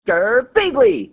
Girbeagly!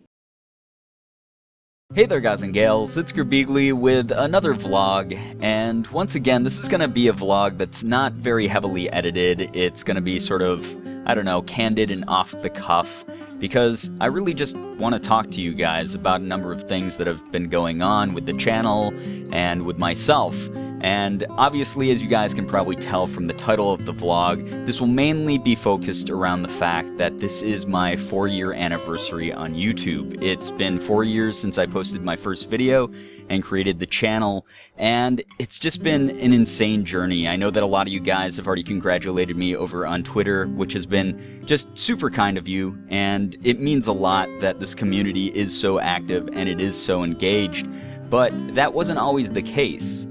Hey there guys and gals, it's Girbeagly with another vlog, and once again this is going to be a vlog that's not very heavily edited. It's going to be sort of, I don't know, candid and off the cuff, because I really just want to talk to you guys about a number of things that have been going on with the channel and with myself. And obviously, as you guys can probably tell from the title of the vlog, this will mainly be focused around the fact that this is my 4-year anniversary on YouTube. It's been 4 years since I posted my first video and created the channel, and it's just been an insane journey. I know that a lot of you guys have already congratulated me over on Twitter, which has been just super kind of you, and it means a lot that this community is so active and it is so engaged. But that wasn't always the case.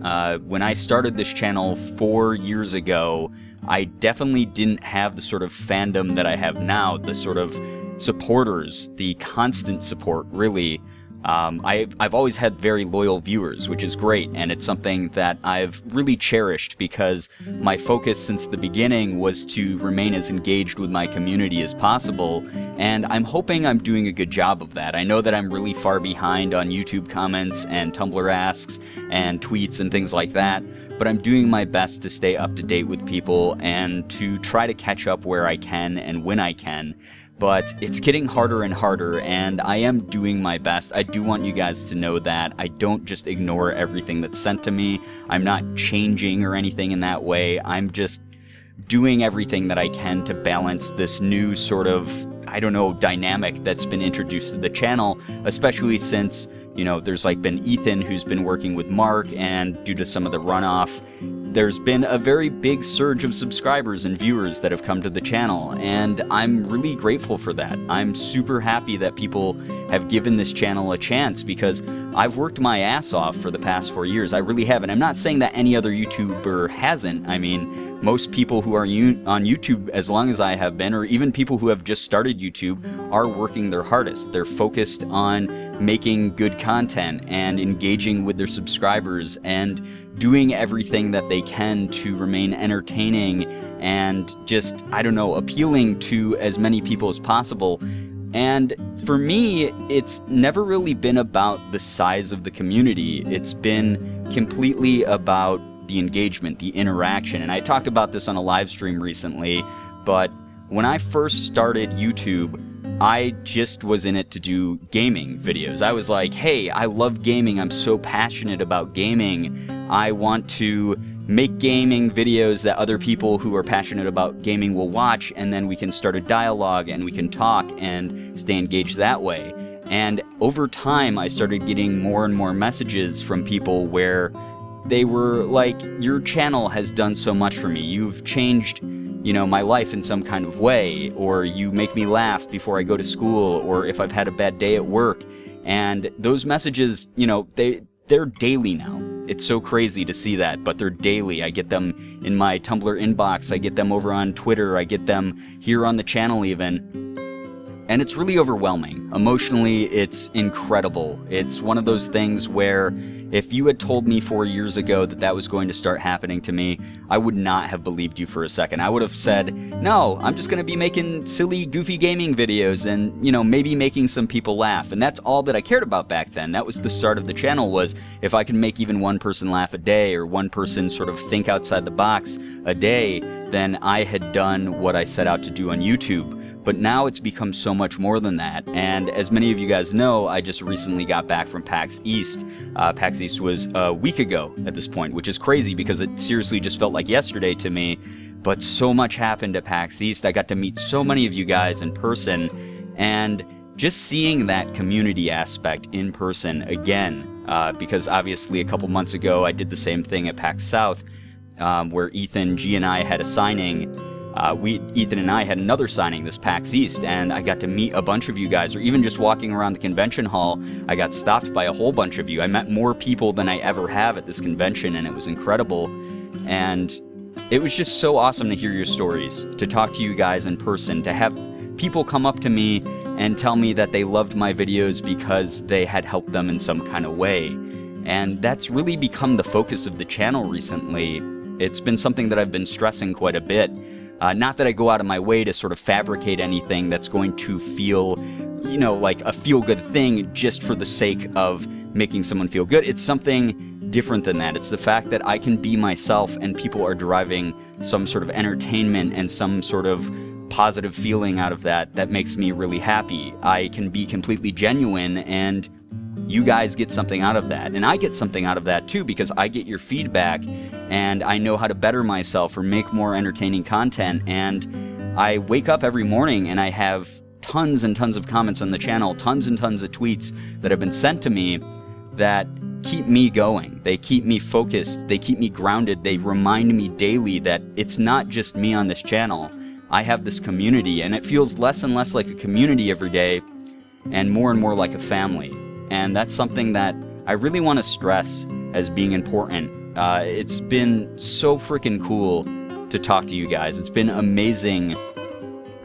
When I started this channel 4 years ago, I definitely didn't have the sort of fandom that I have now, the sort of supporters, the constant support, really. I've always had very loyal viewers, which is great, and it's something that I've really cherished because my focus since the beginning was to remain as engaged with my community as possible, and I'm hoping I'm doing a good job of that. I know that I'm really far behind on YouTube comments and Tumblr asks and tweets and things like that, but I'm doing my best to stay up to date with people and to try to catch up where I can and when I can. But it's getting harder and harder, and I am doing my best. I do want you guys to know that. I don't just ignore everything that's sent to me. I'm not changing or anything in that way. I'm just doing everything that I can to balance this new sort of, I don't know, dynamic that's been introduced to the channel, especially since, you know, there's like been Ethan who's been working with Mark, and due to some of the runoff, there's been a very big surge of subscribers and viewers that have come to the channel, and I'm really grateful for that. I'm super happy that people have given this channel a chance because I've worked my ass off for the past 4 years. I really have, and I'm not saying that any other YouTuber hasn't. I mean, most people who are on YouTube as long as I have been, or even people who have just started YouTube, are working their hardest. They're focused on making good content and engaging with their subscribers and doing everything that they can to remain entertaining and just, I don't know, appealing to as many people as possible. And for me, it's never really been about the size of the community. It's been completely about the engagement, the interaction. And I talked about this on a live stream recently, but when I first started YouTube, I just was in it to do gaming videos. I was like, hey, I love gaming. I'm so passionate about gaming. I want to make gaming videos that other people who are passionate about gaming will watch, and then we can start a dialogue and we can talk and stay engaged that way. And over time, I started getting more and more messages from people where they were like, your channel has done so much for me. You've changed, you know, my life in some kind of way, or you make me laugh before I go to school, or if I've had a bad day at work. And those messages, you know, they're daily now. It's so crazy to see that, but they're daily. I get them in my Tumblr inbox, I get them over on Twitter, I get them here on the channel even. And it's really overwhelming. Emotionally, it's incredible. It's one of those things where if you had told me 4 years ago that that was going to start happening to me, I would not have believed you for a second. I would have said, no, I'm just going to be making silly, goofy gaming videos and, you know, maybe making some people laugh. And that's all that I cared about back then. That was the start of the channel, was if I can make even one person laugh a day, or one person sort of think outside the box a day, then I had done what I set out to do on YouTube. But now it's become so much more than that, and as many of you guys know, I just recently got back from PAX East. PAX East was a week ago at this point, which is crazy because it seriously just felt like yesterday to me, but so much happened at PAX East. I got to meet so many of you guys in person, and just seeing that community aspect in person again, because obviously a couple months ago I did the same thing at PAX South, where Ethan, G, and I had a signing. Ethan and I had another signing this PAX East, and I got to meet a bunch of you guys, or even just walking around the convention hall, I got stopped by a whole bunch of you. I met more people than I ever have at this convention, and it was incredible. And it was just so awesome to hear your stories, to talk to you guys in person, to have people come up to me and tell me that they loved my videos because they had helped them in some kind of way. And that's really become the focus of the channel recently. It's been something that I've been stressing quite a bit. Not that I go out of my way to sort of fabricate anything that's going to feel you know, like a feel-good thing just for the sake of making someone feel good. It's something different than that. It's the fact that I can be myself and people are deriving some sort of entertainment and some sort of positive feeling out of that that makes me really happy. I can be completely genuine and you guys get something out of that. And I get something out of that too, because I get your feedback and I know how to better myself or make more entertaining content. And I wake up every morning and I have tons and tons of comments on the channel, tons and tons of tweets that have been sent to me that keep me going. They keep me focused. They keep me grounded. They remind me daily that it's not just me on this channel. I have this community, and it feels less and less like a community every day and more like a family. And that's something that I really want to stress as being important. It's been so freaking cool to talk to you guys. It's been amazing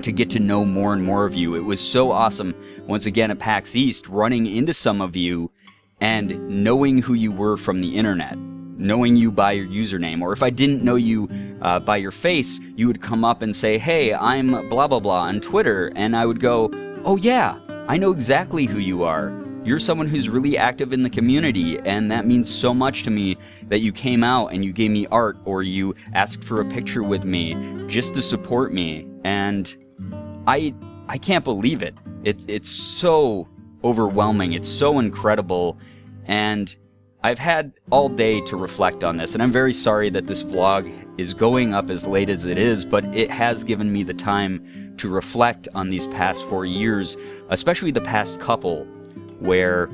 to get to know more and more of you. It was so awesome, once again, at PAX East, running into some of you and knowing who you were from the internet, knowing you by your username. Or if I didn't know you by your face, you would come up and say, hey, I'm blah, blah, blah on Twitter. And I would go, oh yeah, I know exactly who you are. You're someone who's really active in the community, and that means so much to me that you came out and you gave me art or you asked for a picture with me just to support me. And I can't believe it. It's so overwhelming. It's so incredible. And I've had all day to reflect on this, and I'm very sorry that this vlog is going up as late as it is, but it has given me the time to reflect on these past 4 years, especially the past couple, where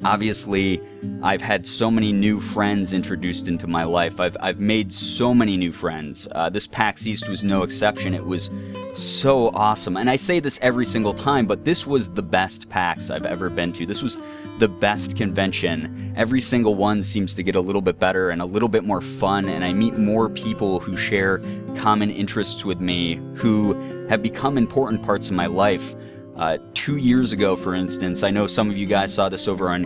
obviously I've had so many new friends introduced into my life. I've made so many new friends. This PAX East was no exception. It was so awesome. And I say this every single time, but this was the best PAX I've ever been to. This was the best convention. Every single one seems to get a little bit better and a little bit more fun, and I meet more people who share common interests with me, who have become important parts of my life. 2 years ago, for instance, I know some of you guys saw this over on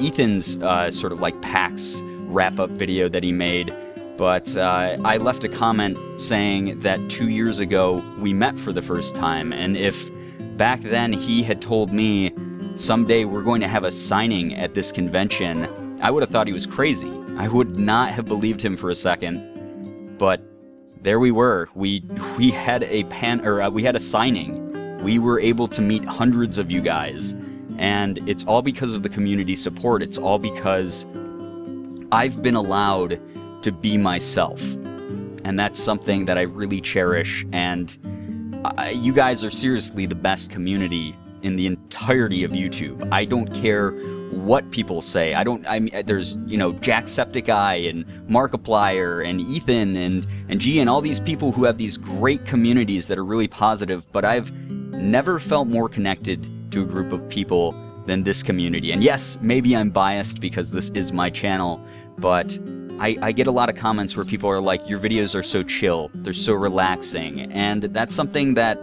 Ethan's sort of like PAX wrap-up video that he made, but I left a comment saying that 2 years ago we met for the first time, and if back then he had told me someday we're going to have a signing at this convention, I would have thought he was crazy. I would not have believed him for a second, but there we were. We had a signing. We were able to meet hundreds of you guys, and it's all because of the community support. It's all because I've been allowed to be myself, and that's something that I really cherish. And you guys are seriously the best community in the entirety of YouTube. I don't care what people say. There's, you know, Jacksepticeye and Markiplier and Ethan and G and all these people who have these great communities that are really positive, but I've never felt more connected to a group of people than this community. And yes, maybe I'm biased because this is my channel, but I get a lot of comments where people are like, your videos are so chill, they're so relaxing, and that's something that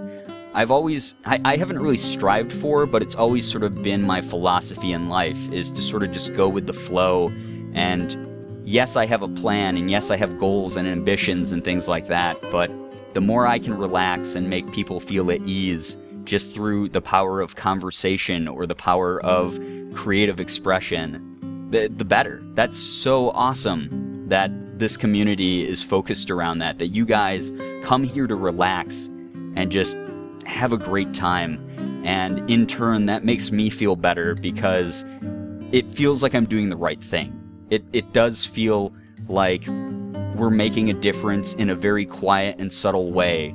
I haven't really strived for, but it's always sort of been my philosophy in life, is to sort of just go with the flow. And yes, I have a plan, and yes, I have goals and ambitions and things like that, but the more I can relax and make people feel at ease just through the power of conversation or the power of creative expression, the better. That's so awesome that this community is focused around that you guys come here to relax and just have a great time. And in turn, that makes me feel better because it feels like I'm doing the right thing. It does feel like we're making a difference in a very quiet and subtle way,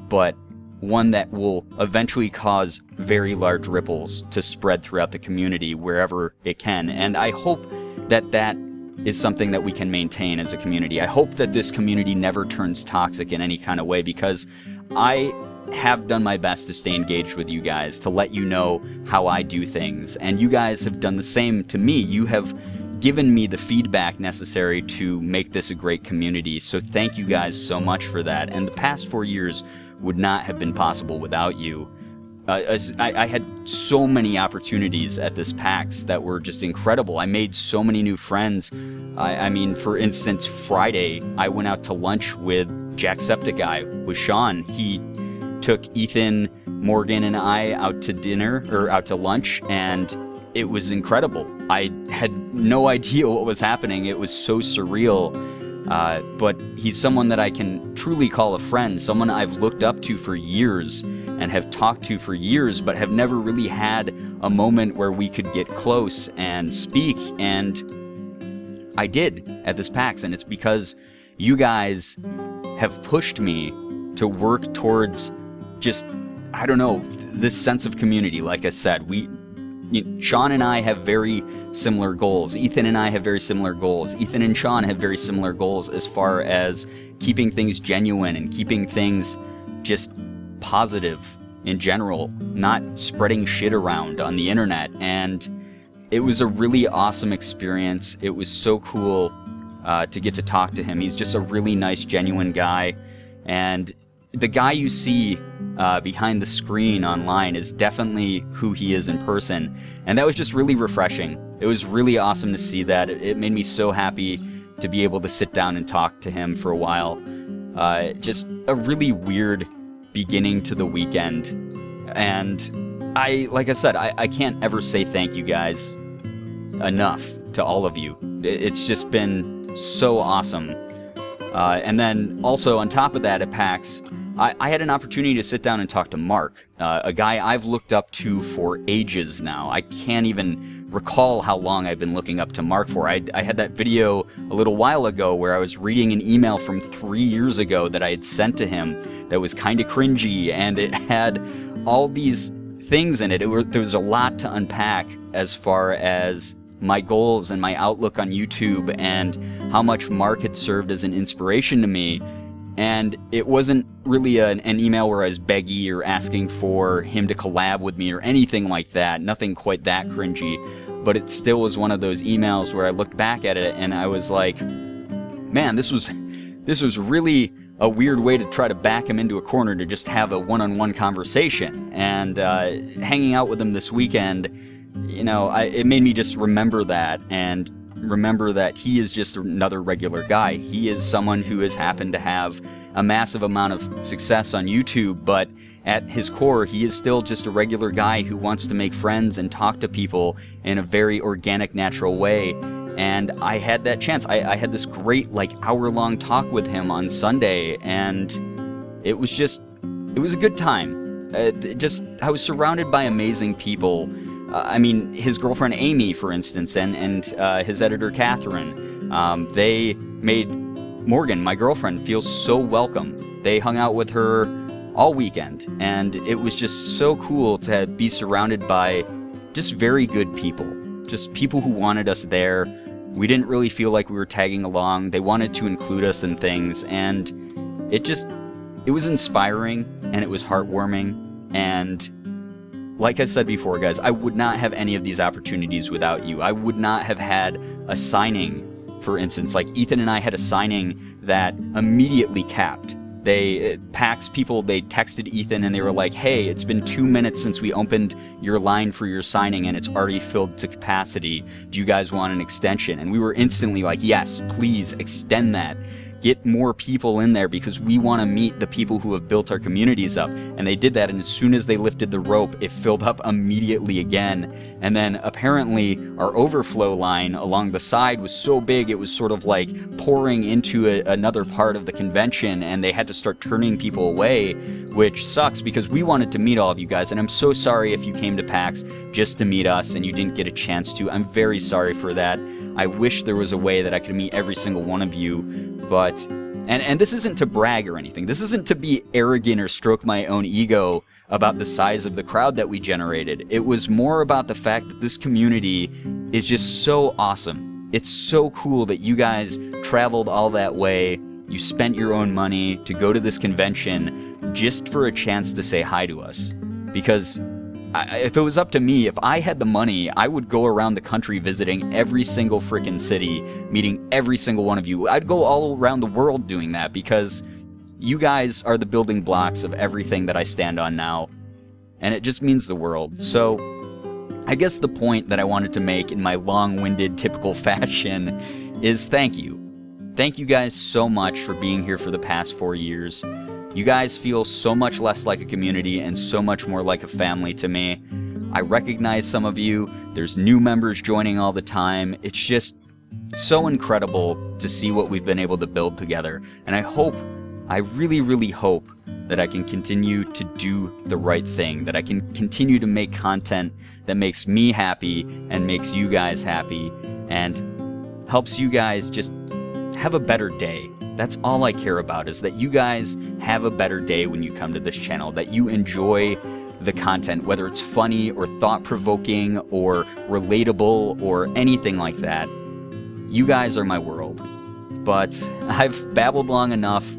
but one that will eventually cause very large ripples to spread throughout the community wherever it can. And I hope that that is something that we can maintain as a community. I hope that this community never turns toxic in any kind of way, because I have done my best to stay engaged with you guys, to let you know how I do things, and you guys have done the same to me. You have given me the feedback necessary to make this a great community, so thank you guys so much for that. And the past 4 years would not have been possible without you. I had so many opportunities at this PAX that were just incredible. I made so many new friends. I mean, for instance, Friday, I went out to lunch with Jacksepticeye, with Sean. He took Ethan, Morgan, and I out to dinner, or out to lunch, and it was incredible. I had no idea what was happening. It was so surreal. But he's someone that I can truly call a friend, someone I've looked up to for years and have talked to for years, but have never really had a moment where we could get close and speak. And I did at this PAX, and it's because you guys have pushed me to work towards just, I don't know, this sense of community. Like I said, Sean and I have very similar goals. Ethan and I have very similar goals. Ethan and Sean have very similar goals as far as keeping things genuine and keeping things just positive in general, not spreading shit around on the internet. And it was a really awesome experience. It was so cool to get to talk to him. He's just a really nice, genuine guy. And the guy you see behind the screen online is definitely who he is in person. And that was just really refreshing. It was really awesome to see that. It made me so happy to be able to sit down and talk to him for a while. Just a really weird beginning to the weekend. And like I said, I can't ever say thank you guys enough to all of you. It's just been so awesome. And then also on top of that at PAX, I had an opportunity to sit down and talk to Mark, a guy I've looked up to for ages now. I can't even recall how long I've been looking up to Mark for. I had that video a little while ago where I was reading an email from 3 years ago that I had sent to him that was kind of cringy, and it had all these things in it. There was a lot to unpack as far as my goals and my outlook on YouTube and how much Mark had served as an inspiration to me. And it wasn't really an email where I was begging or asking for him to collab with me or anything like that. Nothing quite that cringy. But it still was one of those emails where I looked back at it and I was like, man, this was really a weird way to try to back him into a corner to just have a one-on-one conversation. And hanging out with him this weekend, it made me just remember that, and remember that he is just another regular guy. He is someone who has happened to have a massive amount of success on YouTube, but at his core, he is still just a regular guy who wants to make friends and talk to people in a very organic, natural way. And I had that chance. I had this great, hour-long talk with him on Sunday, and it was a good time. I was surrounded by amazing people. His girlfriend Amy, for instance, and his editor Catherine, they made Morgan, my girlfriend, feel so welcome. They hung out with her all weekend, and it was just so cool to be surrounded by just very good people, just people who wanted us there. We didn't really feel like we were tagging along. They wanted to include us in things, and it was inspiring, and it was heartwarming, and like I said before, guys, I would not have any of these opportunities without you. I would not have had a signing, for instance. Like Ethan and I had a signing that immediately capped. PAX people, they texted Ethan and they were like, hey, it's been 2 minutes since we opened your line for your signing and it's already filled to capacity. Do you guys want an extension? And we were instantly like, yes, please extend that. Get more people in there because we want to meet the people who have built our communities up. And they did that, and as soon as they lifted the rope, it filled up immediately again. And then apparently our overflow line along the side was so big it was sort of like pouring into another part of the convention, and they had to start turning people away, which sucks because we wanted to meet all of you guys. And I'm so sorry if you came to PAX just to meet us and you didn't get a chance to. I'm very sorry for that. I wish there was a way that I could meet every single one of you, but and this isn't to brag or anything. This isn't to be arrogant or stroke my own ego about the size of the crowd that we generated. It was more about the fact that this community is just so awesome. It's so cool that you guys traveled all that way. You spent your own money to go to this convention just for a chance to say hi to us. Because if it was up to me, if I had the money, I would go around the country visiting every single freaking city, meeting every single one of you. I'd go all around the world doing that because you guys are the building blocks of everything that I stand on now. And it just means the world. So I guess the point that I wanted to make in my long-winded, typical fashion is thank you. Thank you guys so much for being here for the past 4 years. You guys feel so much less like a community and so much more like a family to me. I recognize some of you. There's new members joining all the time. It's just so incredible to see what we've been able to build together. And I really, really hope that I can continue to do the right thing, that I can continue to make content that makes me happy and makes you guys happy and helps you guys just have a better day. That's all I care about, is that you guys have a better day when you come to this channel, that you enjoy the content, whether it's funny or thought-provoking or relatable or anything like that. You guys are my world. But I've babbled long enough.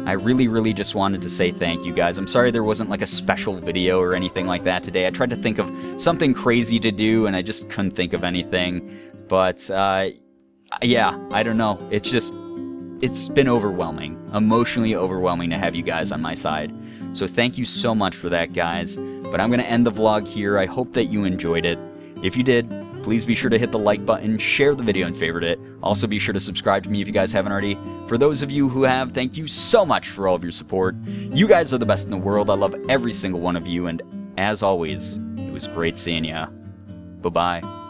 I really, really just wanted to say thank you guys. I'm sorry there wasn't like a special video or anything like that today. I tried to think of something crazy to do and I just couldn't think of anything. But yeah, I don't know. It's been overwhelming, emotionally overwhelming to have you guys on my side. So thank you so much for that, guys. But I'm going to end the vlog here. I hope that you enjoyed it. If you did, please be sure to hit the like button, share the video and favorite it. Also be sure to subscribe to me if you guys haven't already. For those of you who have, thank you so much for all of your support. You guys are the best in the world. I love every single one of you. And as always, it was great seeing ya. Bye-bye.